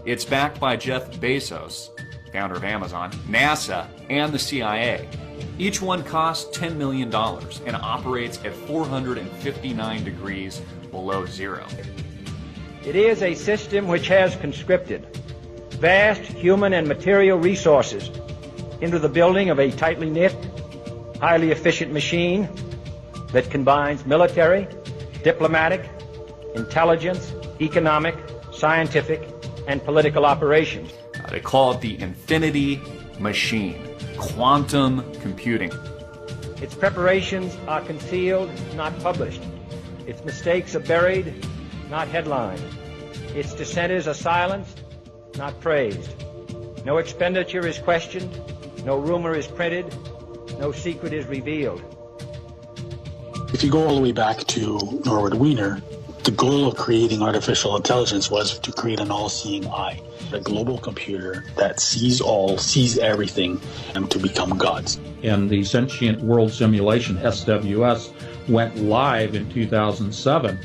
It's backed by Jeff Bezos, founder of Amazon, NASA, and the CIA. Each one costs $10 million and operates at 459 degrees below zero. It is a system which has conscripted vast human and material resources into the building of a tightly knit, highly efficient machine that combines military, diplomatic, intelligence, economic, scientific, and political operations. They call it the Infinity Machine, quantum computing. Its preparations are concealed, not published. Its mistakes are buried, not headlined. Its dissenters are silenced, not praised. No expenditure is questioned, no rumor is printed, no secret is revealed. If you go all the way back to Norwood Wiener, the goal of creating artificial intelligence was to create an all-seeing eye, a global computer that sees all, sees everything, and to become gods. And the Sentient World Simulation, SWS, went live in 2007.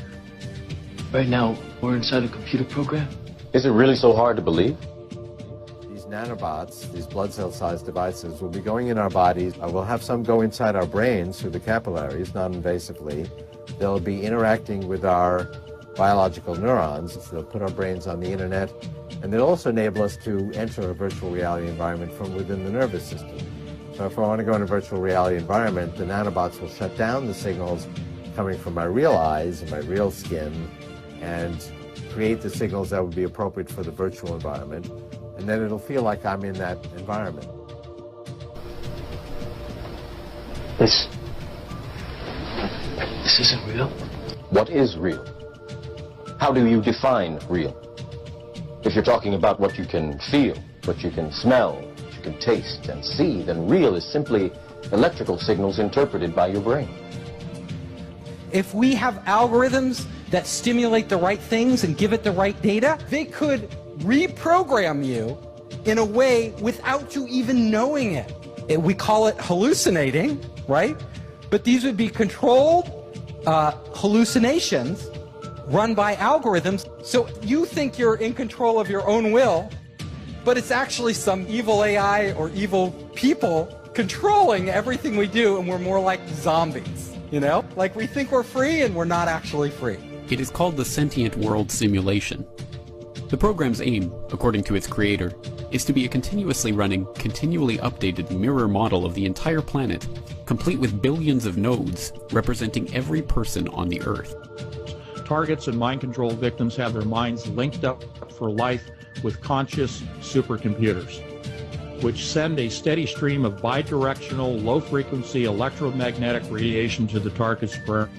Right now, we're inside a computer program. Is it really so hard to believe? These nanobots, these blood cell-sized devices, will be going in our bodies. We'll have some go inside our brains through the capillaries, non-invasively. They'll be interacting with our biological neurons. They'll put our brains on the internet, and they'll also enable us to enter a virtual reality environment from within the nervous system. So if I want to go in a virtual reality environment, the nanobots will shut down the signals coming from my real eyes and my real skin and create the signals that would be appropriate for the virtual environment, and then it'll feel like I'm in that environment. This isn't real. What is real? How do you define real? If you're talking about what you can feel, what you can smell, what you can taste and see, then real is simply electrical signals interpreted by your brain. If we have algorithms that stimulate the right things and give it the right data, they could reprogram you in a way without you even knowing it. We call it hallucinating, right? But these would be controlled hallucinations run by algorithms. So you think you're in control of your own will, but it's actually some evil AI or evil people controlling everything we do, and we're more like zombies, you know? Like we think we're free and we're not actually free. It is called the Sentient World Simulation. The program's aim, according to its creator, is to be a continuously running, continually updated mirror model of the entire planet, complete with billions of nodes representing every person on the Earth. Targets and mind control victims have their minds linked up for life with conscious supercomputers, which send a steady stream of bidirectional, low-frequency electromagnetic radiation to the target's brain.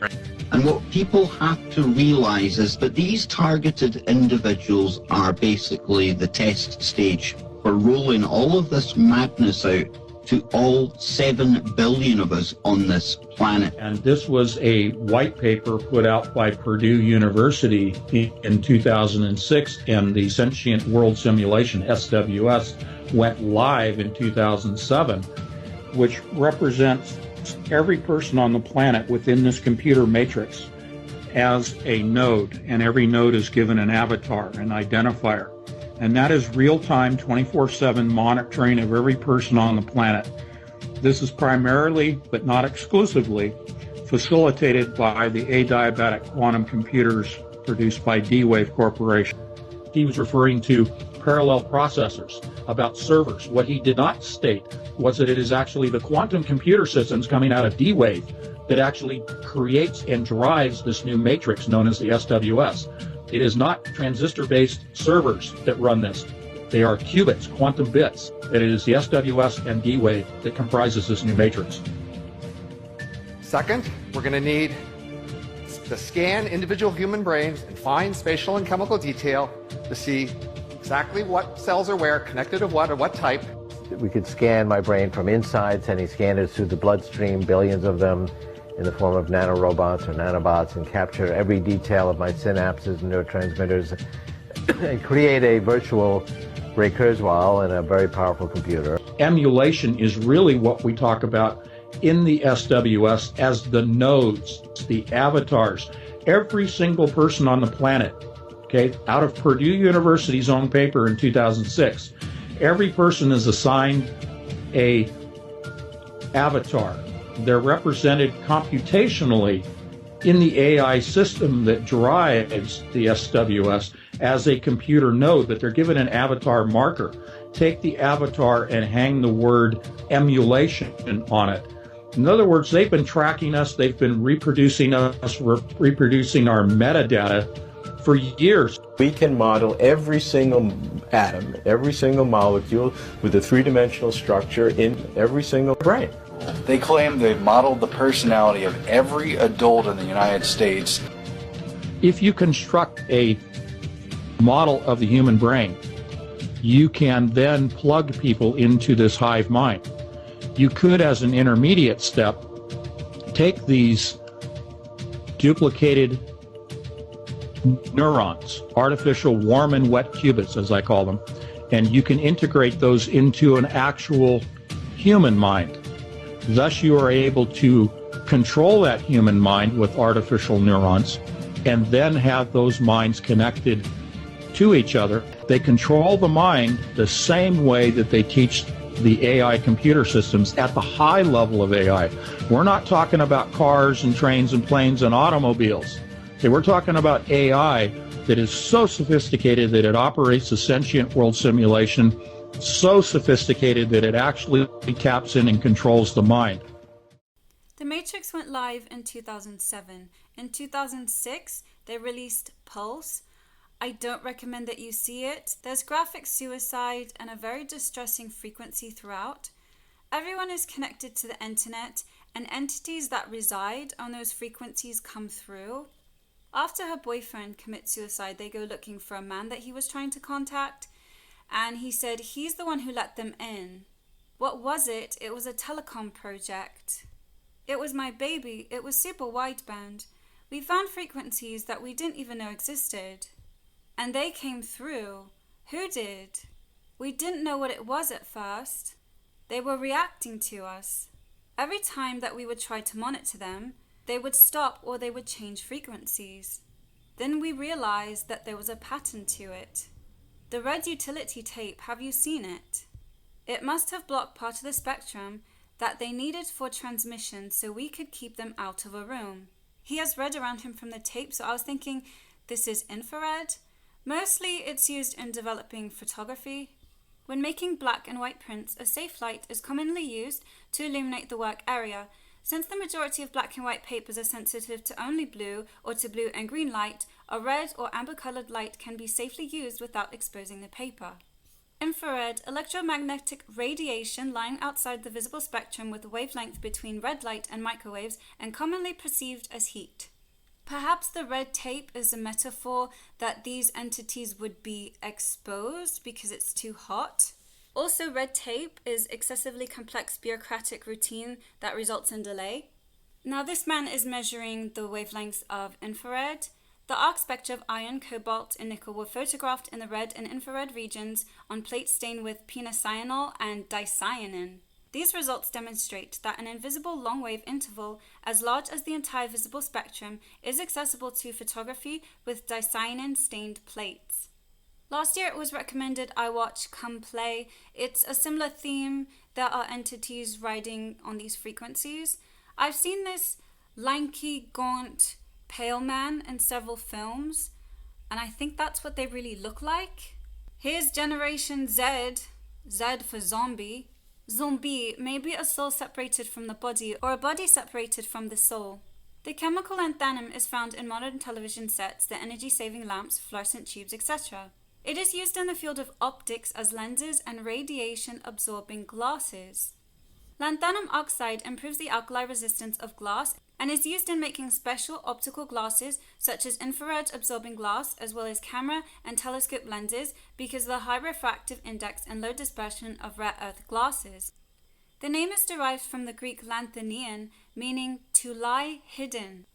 And what people have to realize is that these targeted individuals are basically the test stage for rolling all of this madness out to all 7 billion of us on this planet. And this was a white paper put out by Purdue University in 2006, and the Sentient World Simulation, SWS, went live in 2007, which represents every person on the planet within this computer matrix as a node, and every node is given an avatar, an identifier. And that is real-time, 24/7 monitoring of every person on the planet. This is primarily, but not exclusively, facilitated by the adiabatic quantum computers produced by D-Wave Corporation. He was referring to parallel processors, about servers. What he did not state was that it is actually the quantum computer systems coming out of D-Wave that actually creates and drives this new matrix known as the SWS. It is not transistor-based servers that run this. They are qubits, quantum bits. It is the SWS and D-Wave that comprises this new matrix. Second, we're going to need to scan individual human brains in fine spatial and chemical detail to see exactly what cells are where, connected to what, or what type. We could scan my brain from inside, sending scanners through the bloodstream, billions of them, in the form of nanorobots or nanobots, and capture every detail of my synapses and neurotransmitters and create a virtual Ray Kurzweil and a very powerful computer. Emulation is really what we talk about in the SWS as the nodes, the avatars. Every single person on the planet Okay, out of Purdue University's own paper in 2006, every person is assigned a avatar. They're represented computationally in the AI system that drives the SWS as a computer node, but they're given an avatar marker. Take the avatar and hang the word emulation on it. In other words, they've been tracking us, they've been reproducing us, reproducing our metadata for years. We can model every single atom, every single molecule with a three-dimensional structure in every single brain. They claim they've modeled the personality of every adult in the United States. If you construct a model of the human brain, you can then plug people into this hive mind. You could, as an intermediate step, take these duplicated neurons, artificial warm and wet qubits, as I call them, and you can integrate those into an actual human mind. Thus, you are able to control that human mind with artificial neurons and then have those minds connected to each other. They control the mind the same way that they teach the AI computer systems at the high level of AI. We're not talking about cars and trains and planes and automobiles. Okay, we're talking about AI that is so sophisticated that it operates a sentient world simulation, so sophisticated that it actually taps in and controls the mind. The Matrix went live in 2007. In 2006, they released Pulse. I don't recommend that you see it. There's graphic suicide and a very distressing frequency throughout. Everyone is connected to the internet, and entities that reside on those frequencies come through. After her boyfriend commits suicide, they go looking for a man that he was trying to contact, and he said he's the one who let them in. What was it? It was a telecom project. It was my baby. It was super wideband. We found frequencies that we didn't even know existed. And they came through. Who did? We didn't know what it was at first. They were reacting to us. Every time that we would try to monitor them, they would stop or they would change frequencies. Then we realized that there was a pattern to it. The red utility tape, have you seen it? It must have blocked part of the spectrum that they needed for transmission so we could keep them out of a room. He has red around him from the tape, so I was thinking, this is infrared? Mostly it's used in developing photography. When making black and white prints, a safe light is commonly used to illuminate the work area. Since the majority of black and white papers are sensitive to only blue or to blue and green light, a red or amber colored light can be safely used without exposing the paper. Infrared, electromagnetic radiation lying outside the visible spectrum with a wavelength between red light and microwaves and commonly perceived as heat. Perhaps the red tape is a metaphor that these entities would be exposed because it's too hot. Also, red tape is excessively complex bureaucratic routine that results in delay. Now, this man is measuring the wavelengths of infrared. The arc spectra of iron, cobalt, and nickel were photographed in the red and infrared regions on plates stained with penacyanol and dicyanin. These results demonstrate that an invisible long-wave interval as large as the entire visible spectrum is accessible to photography with dicyanin-stained plates. Last year it was recommended I watch Come Play. It's a similar theme. There are entities riding on these frequencies. I've seen this lanky, gaunt, pale man in several films, and I think that's what they really look like. Here's Generation Z, Z for zombie. Zombie may be a soul separated from the body or a body separated from the soul. The chemical lanthanum is found in modern television sets, the energy-saving lamps, fluorescent tubes, etc. It is used in the field of optics as lenses and radiation-absorbing glasses. Lanthanum oxide improves the alkali resistance of glass and is used in making special optical glasses such as infrared-absorbing glass as well as camera and telescope lenses because of the high refractive index and low dispersion of rare earth glasses. The name is derived from the Greek lanthanion, meaning to lie hidden.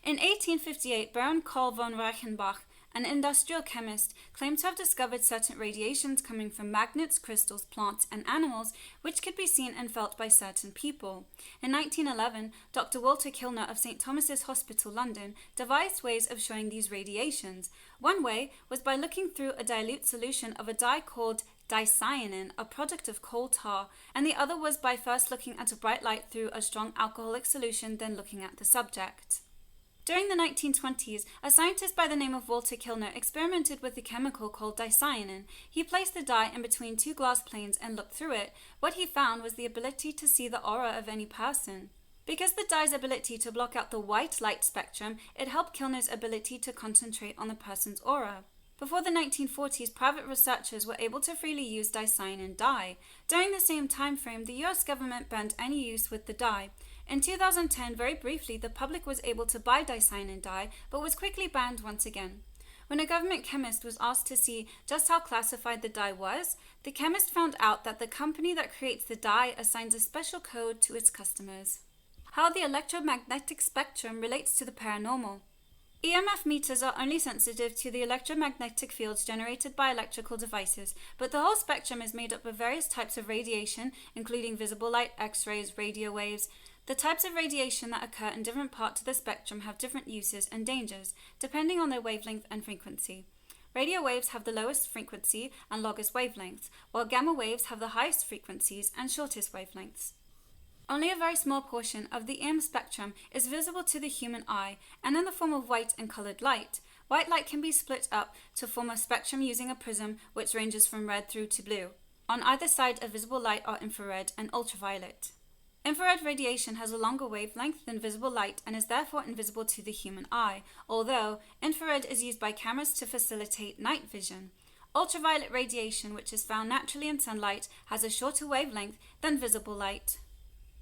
In 1858, Baron Karl von Reichenbach, an industrial chemist, claimed to have discovered certain radiations coming from magnets, crystals, plants, and animals, which could be seen and felt by certain people. In 1911, Dr. Walter Kilner of St. Thomas's Hospital, London, devised ways of showing these radiations. One way was by looking through a dilute solution of a dye called dicyanin, a product of coal tar, and the other was by first looking at a bright light through a strong alcoholic solution, then looking at the subject. During the 1920s, a scientist by the name of Walter Kilner experimented with a chemical called dicyanin. He placed the dye in between two glass planes and looked through it. What he found was the ability to see the aura of any person. Because the dye's ability to block out the white light spectrum, it helped Kilner's ability to concentrate on the person's aura. Before the 1940s, private researchers were able to freely use dicyanin dye. During the same time frame, the US government banned any use with the dye. In 2010, very briefly, the public was able to buy dicyanin dye, but was quickly banned once again. When a government chemist was asked to see just how classified the dye was, the chemist found out that the company that creates the dye assigns a special code to its customers. How the electromagnetic spectrum relates to the paranormal. EMF meters are only sensitive to the electromagnetic fields generated by electrical devices, but the whole spectrum is made up of various types of radiation, including visible light, X-rays, radio waves. The types of radiation that occur in different parts of the spectrum have different uses and dangers, depending on their wavelength and frequency. Radio waves have the lowest frequency and longest wavelengths, while gamma waves have the highest frequencies and shortest wavelengths. Only a very small portion of the EM spectrum is visible to the human eye, and in the form of white and colored light. White light can be split up to form a spectrum using a prism which ranges from red through to blue. On either side of visible light are infrared and ultraviolet. Infrared radiation has a longer wavelength than visible light and is therefore invisible to the human eye, although infrared is used by cameras to facilitate night vision. Ultraviolet radiation, which is found naturally in sunlight, has a shorter wavelength than visible light.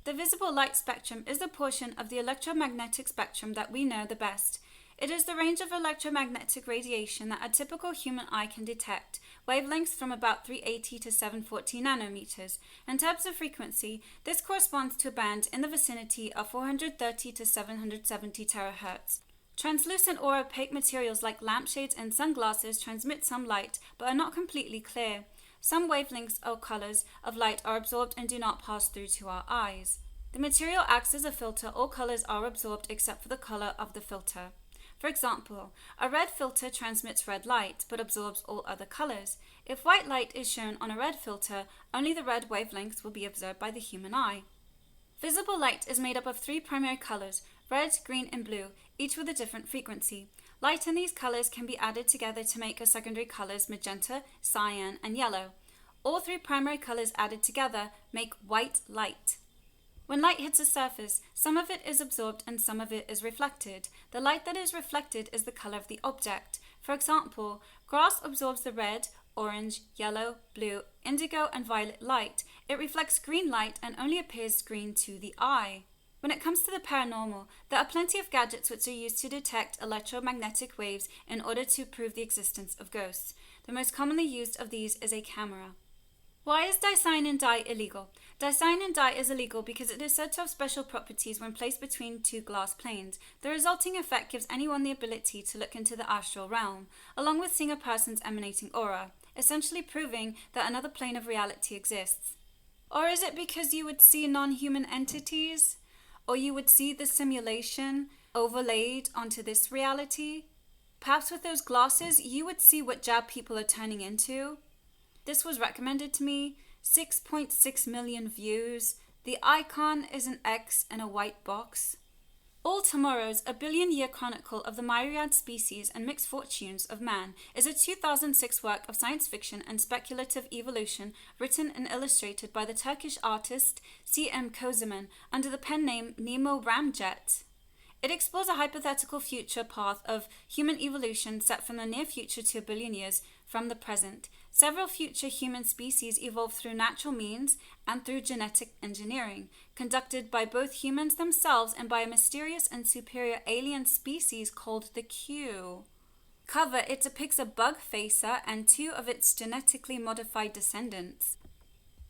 The visible light spectrum is the portion of the electromagnetic spectrum that we know the best. It is the range of electromagnetic radiation that a typical human eye can detect, wavelengths from about 380 to 740 nanometers. In terms of frequency, this corresponds to a band in the vicinity of 430 to 770 terahertz. Translucent or opaque materials like lampshades and sunglasses transmit some light, but are not completely clear. Some wavelengths or colors of light are absorbed and do not pass through to our eyes. The material acts as a filter. All colors are absorbed except for the color of the filter. For example, a red filter transmits red light but absorbs all other colors. If white light is shown on a red filter, only the red wavelengths will be observed by the human eye. Visible light is made up of three primary colors: red, green, and blue, each with a different frequency. Light in these colors can be added together to make a secondary colors magenta, cyan, and yellow. All three primary colors added together make white light. When light hits a surface, some of it is absorbed and some of it is reflected. The light that is reflected is the color of the object. For example, grass absorbs the red, orange, yellow, blue, indigo, and violet light. It reflects green light and only appears green to the eye. When it comes to the paranormal, there are plenty of gadgets which are used to detect electromagnetic waves in order to prove the existence of ghosts. The most commonly used of these is a camera. Why is dicyanin dye illegal? Dicyanin dye is illegal because it is said to have special properties when placed between two glass planes. The resulting effect gives anyone the ability to look into the astral realm, along with seeing a person's emanating aura, essentially proving that another plane of reality exists. Or is it because you would see non-human entities? Or you would see the simulation overlaid onto this reality? Perhaps with those glasses, you would see what jab people are turning into. This was recommended to me. 6.6 million views. The icon is an X in a white box. All Tomorrows, a billion-year chronicle of the myriad species and mixed fortunes of man, is a 2006 work of science fiction and speculative evolution written and illustrated by the Turkish artist C.M. Kozeman under the pen name Nemo Ramjet. It explores a hypothetical future path of human evolution set from the near future to a billion years from the present. Several future human species evolved through natural means and through genetic engineering, conducted by both humans themselves and by a mysterious and superior alien species called the Q. Cover, it depicts a bug facer and two of its genetically modified descendants.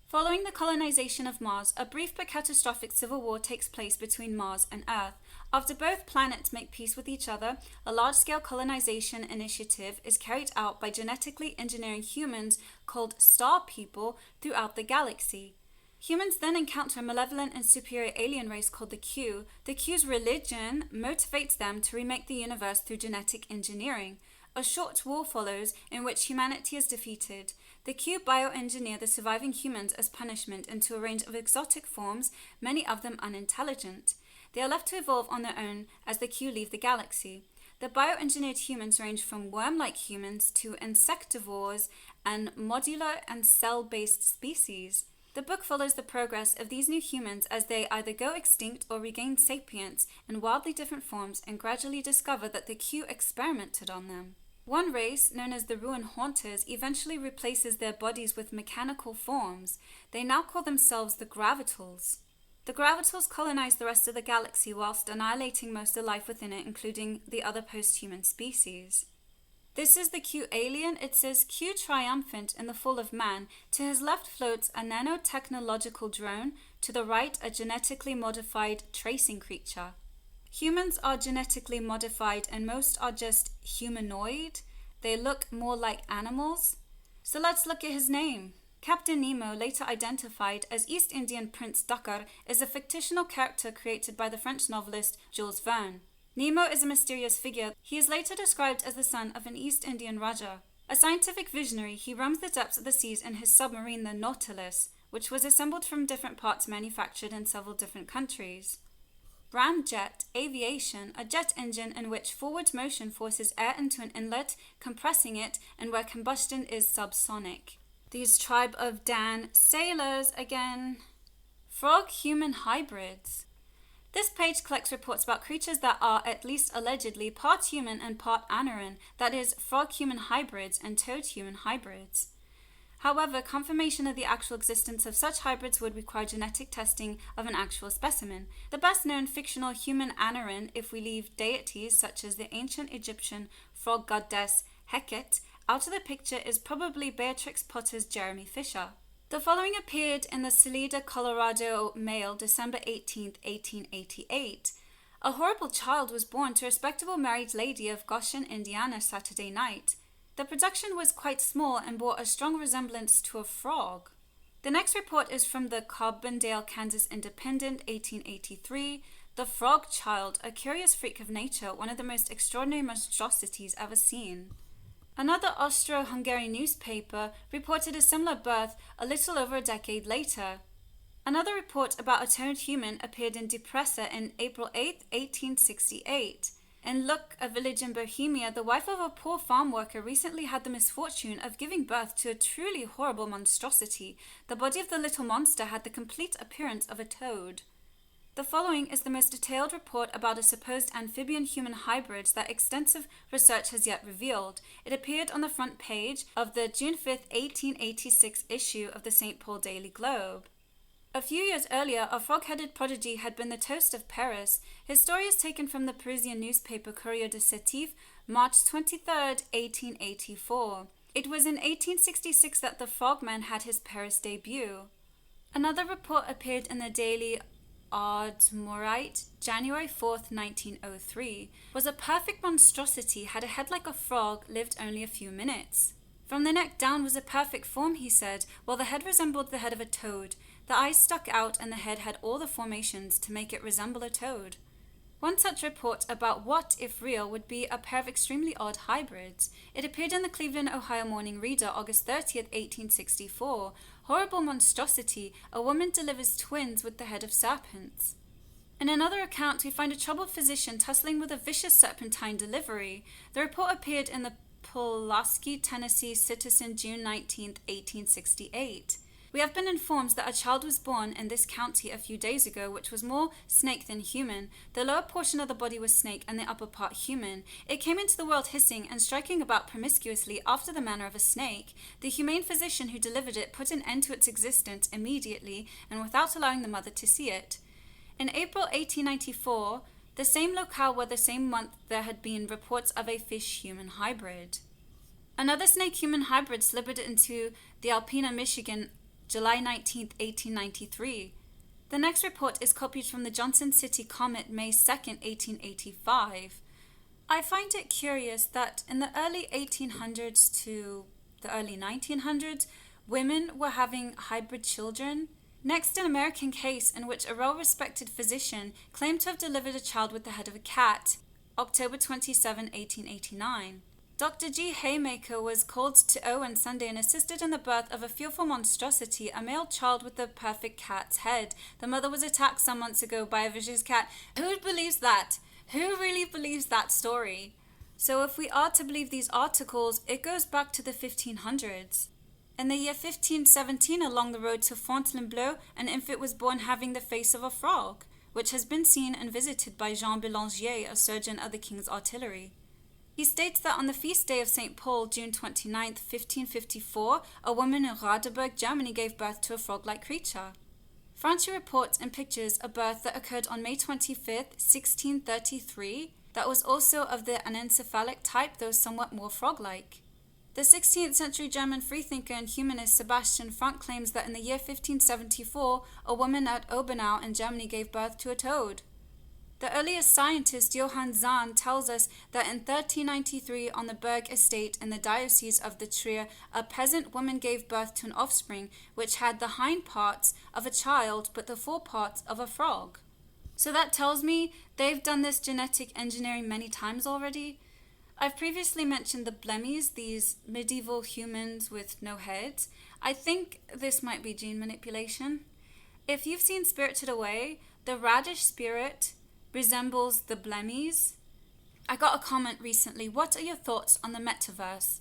Following the colonization of Mars, a brief but catastrophic civil war takes place between Mars and Earth. After both planets make peace with each other, a large-scale colonization initiative is carried out by genetically engineering humans called Star People throughout the galaxy. Humans then encounter a malevolent and superior alien race called the Q. The Q's religion motivates them to remake the universe through genetic engineering. A short war follows in which humanity is defeated. The Q bioengineer the surviving humans as punishment into a range of exotic forms, many of them unintelligent. They are left to evolve on their own as the Q leave the galaxy. The bioengineered humans range from worm-like humans to insectivores and modular and cell-based species. The book follows the progress of these new humans as they either go extinct or regain sapience in wildly different forms and gradually discover that the Q experimented on them. One race, known as the Ruin Haunters, eventually replaces their bodies with mechanical forms. They now call themselves the Gravitals. The Gravitals colonize the rest of the galaxy whilst annihilating most of life within it, including the other post-human species. This is the Q alien. It says Q triumphant in the fall of man. To his left floats a nanotechnological drone. To the right, a genetically modified tracing creature. Humans are genetically modified and most are just humanoid. They look more like animals. So let's look at his name. Captain Nemo, later identified as East Indian Prince Dakar, is a fictional character created by the French novelist Jules Verne. Nemo is a mysterious figure. He is later described as the son of an East Indian Raja. A scientific visionary, he roams the depths of the seas in his submarine, the Nautilus, which was assembled from different parts manufactured in several different countries. Ramjet, aviation, a jet engine in which forward motion forces air into an inlet, compressing it, and where combustion is subsonic. These tribe of Dan sailors again. Frog-human hybrids. This page collects reports about creatures that are, at least allegedly, part human and part anaran, that is, frog-human hybrids and toad-human hybrids. However, confirmation of the actual existence of such hybrids would require genetic testing of an actual specimen. The best known fictional human anaran, if we leave deities such as the ancient Egyptian frog goddess Heket out of the picture, is probably Beatrix Potter's Jeremy Fisher. The following appeared in the Salida, Colorado Mail, December 18, 1888. A horrible child was born to a respectable married lady of Goshen, Indiana, Saturday night. The production was quite small and bore a strong resemblance to a frog. The next report is from the Carbondale, Kansas Independent, 1883. The Frog Child, a curious freak of nature, one of the most extraordinary monstrosities ever seen. Another Austro-Hungarian newspaper reported a similar birth a little over a decade later. Another report about a toad human appeared in Depressa in April 8, 1868. In Luck, a village in Bohemia, the wife of a poor farm worker recently had the misfortune of giving birth to a truly horrible monstrosity. The body of the little monster had the complete appearance of a toad. The following is the most detailed report about a supposed amphibian-human hybrid that extensive research has yet revealed. It appeared on the front page of the June 5, 1886 issue of the St. Paul Daily Globe. A few years earlier, a frog-headed prodigy had been the toast of Paris. His story is taken from the Parisian newspaper Courrier de Sétif, March 23, 1884. It was in 1866 that the Frogman had his Paris debut. Another report appeared in the Daily Ardmorite, January 4, 1903. Was a perfect monstrosity, had a head like a frog, lived only a few minutes. From the neck down was a perfect form, he said, while the head resembled the head of a toad. The eyes stuck out and the head had all the formations to make it resemble a toad. One such report about what, if real, would be a pair of extremely odd hybrids. It appeared in the Cleveland, Ohio Morning Reader, August 30, 1864. Horrible monstrosity, a woman delivers twins with the head of serpents. In another account, we find a troubled physician tussling with a vicious serpentine delivery. The report appeared in the Pulaski, Tennessee Citizen, June 19, 1868. We have been informed that a child was born in this county a few days ago, which was more snake than human. The lower portion of the body was snake and the upper part human. It came into the world hissing and striking about promiscuously after the manner of a snake. The humane physician who delivered it put an end to its existence immediately and without allowing the mother to see it. In April 1894, the same locale where the same month there had been reports of a fish-human hybrid. Another snake-human hybrid slithered into the Alpena, Michigan, July 19, 1893. The next report is copied from the Johnson City Comet, May 2nd, 1885. I find it curious that in the early 1800s to the early 1900s, women were having hybrid children. Next, an American case in which a well-respected physician claimed to have delivered a child with the head of a cat, October 27, 1889. Dr. G. Haymaker was called to Owen Sunday and assisted in the birth of a fearful monstrosity, a male child with the perfect cat's head. The mother was attacked some months ago by a vicious cat. Who believes that? Who really believes that story? So if we are to believe these articles, it goes back to the 1500s. In the year 1517, along the road to Fontainebleau, an infant was born having the face of a frog, which has been seen and visited by Jean Belanger, a surgeon of the King's Artillery. He states that on the feast day of St. Paul, June 29, 1554, a woman in Radeberg, Germany gave birth to a frog-like creature. Franchi reports and pictures a birth that occurred on May 25, 1633, that was also of the anencephalic type, though somewhat more frog-like. The 16th century German freethinker and humanist Sebastian Frank claims that in the year 1574, a woman at Obenau in Germany gave birth to a toad. The earliest scientist Johann Zahn tells us that in 1393 on the Berg estate in the diocese of the Trier, a peasant woman gave birth to an offspring which had the hind parts of a child but the fore parts of a frog. So that tells me they've done this genetic engineering many times already. I've previously mentioned the blemmies, these medieval humans with no heads. I think this might be gene manipulation. If you've seen Spirited Away, the radish spirit resembles the blemmies. I got a comment recently. What are your thoughts on the metaverse?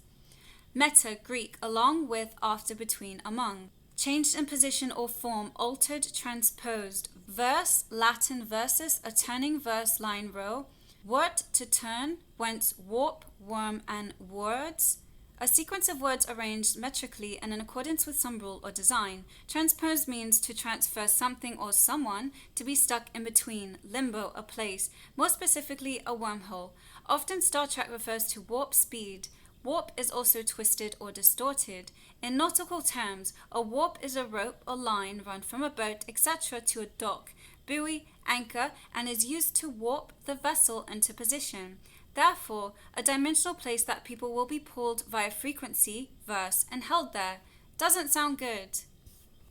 Meta, Greek, along with, after, between, among. Changed in position or form, altered, transposed. Verse, Latin versus, a turning verse line row. Word, to turn, whence warp, worm, and words. A sequence of words arranged metrically and in accordance with some rule or design. Transpose means to transfer something or someone, to be stuck in between, limbo, a place, more specifically a wormhole. Often Star Trek refers to warp speed. Warp is also twisted or distorted. In nautical terms, a warp is a rope or line run from a boat, etc. to a dock, buoy, anchor, and is used to warp the vessel into position. Therefore, a dimensional place that people will be pulled via frequency, verse, and held there. Doesn't sound good.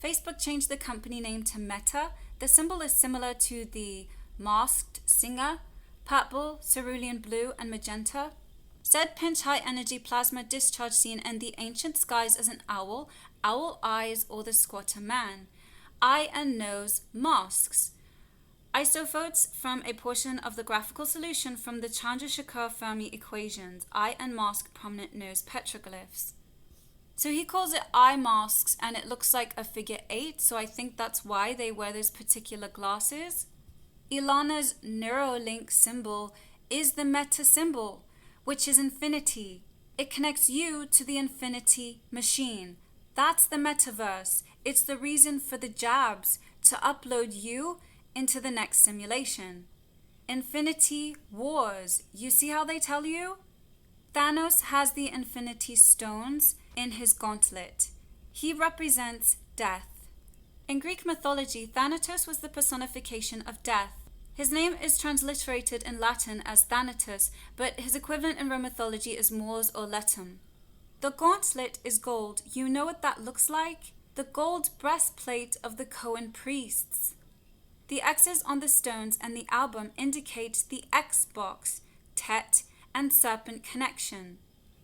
Facebook changed the company name to Meta. The symbol is similar to the masked singer, purple, cerulean blue, and magenta. Said pinch high energy plasma discharge seen in the ancient skies as an owl, owl eyes, or the squatter man. Eye and nose masks. Isophotes from a portion of the graphical solution from the Chandrasekhar-Fermi equations, eye and mask prominent nose petroglyphs. So he calls it eye masks and it looks like a figure 8, so I think that's why they wear those particular glasses. Ilana's Neuralink symbol is the meta symbol, which is infinity. It connects you to the infinity machine. That's the metaverse. It's the reason for the jabs, to upload you into the next simulation. Infinity Wars. You see how they tell you? Thanos has the Infinity Stones in his gauntlet. He represents death. In Greek mythology, Thanatos was the personification of death. His name is transliterated in Latin as Thanatos, but his equivalent in Roman mythology is Mors or Letum. The gauntlet is gold. You know what that looks like? The gold breastplate of the Cohen priests. The X's on the stones and the album indicate the X box, Tet, and serpent connection.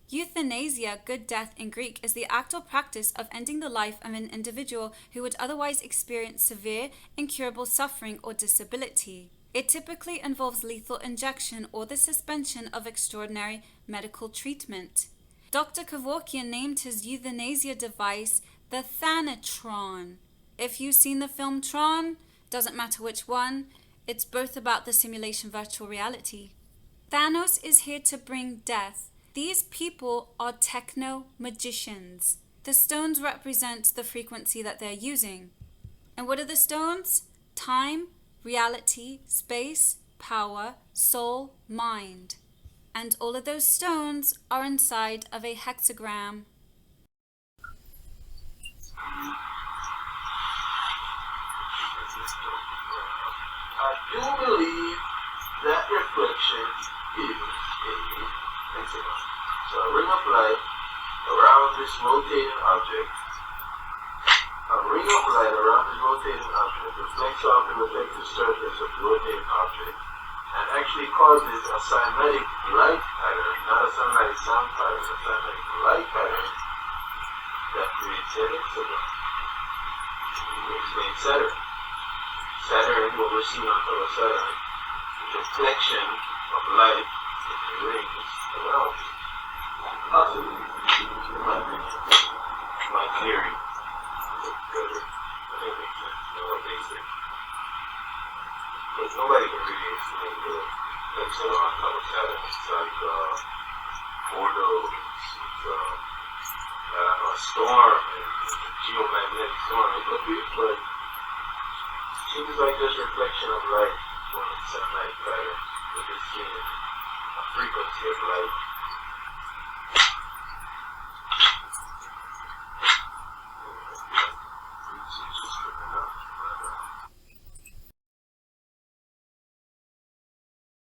Euthanasia, good death in Greek, is the act or practice of ending the life of an individual who would otherwise experience severe, incurable suffering or disability. It typically involves lethal injection or the suspension of extraordinary medical treatment. Dr. Kevorkian named his euthanasia device the Thanatron. If you've seen the film Tron, doesn't matter which one, it's both about the simulation virtual reality. Thanos is here to bring death. These people are techno-magicians. The stones represent the frequency that they're using. And what are the stones? Time, reality, space, power, soul, mind. And all of those stones are inside of a hexagram. of light around the rotating object reflects off the reflective surface of the rotating object and actually causes a cymatic light pattern, not a cymatic sound pattern, a cymatic light pattern that creates an hexagon. We explain Saturn. Saturn, what we're seeing on top of Saturn, is a reflection of light in the rings around it. Possibly, in my opinion, my theory. Because I think it makes sense. You know what they say. Because nobody can really explain the hexagon on top of Saturn. It's like portals. It's a storm, and a geomagnetic storm. It could be, but it seems like this reflection of light when it's a night pattern. We're just seeing a frequency of light.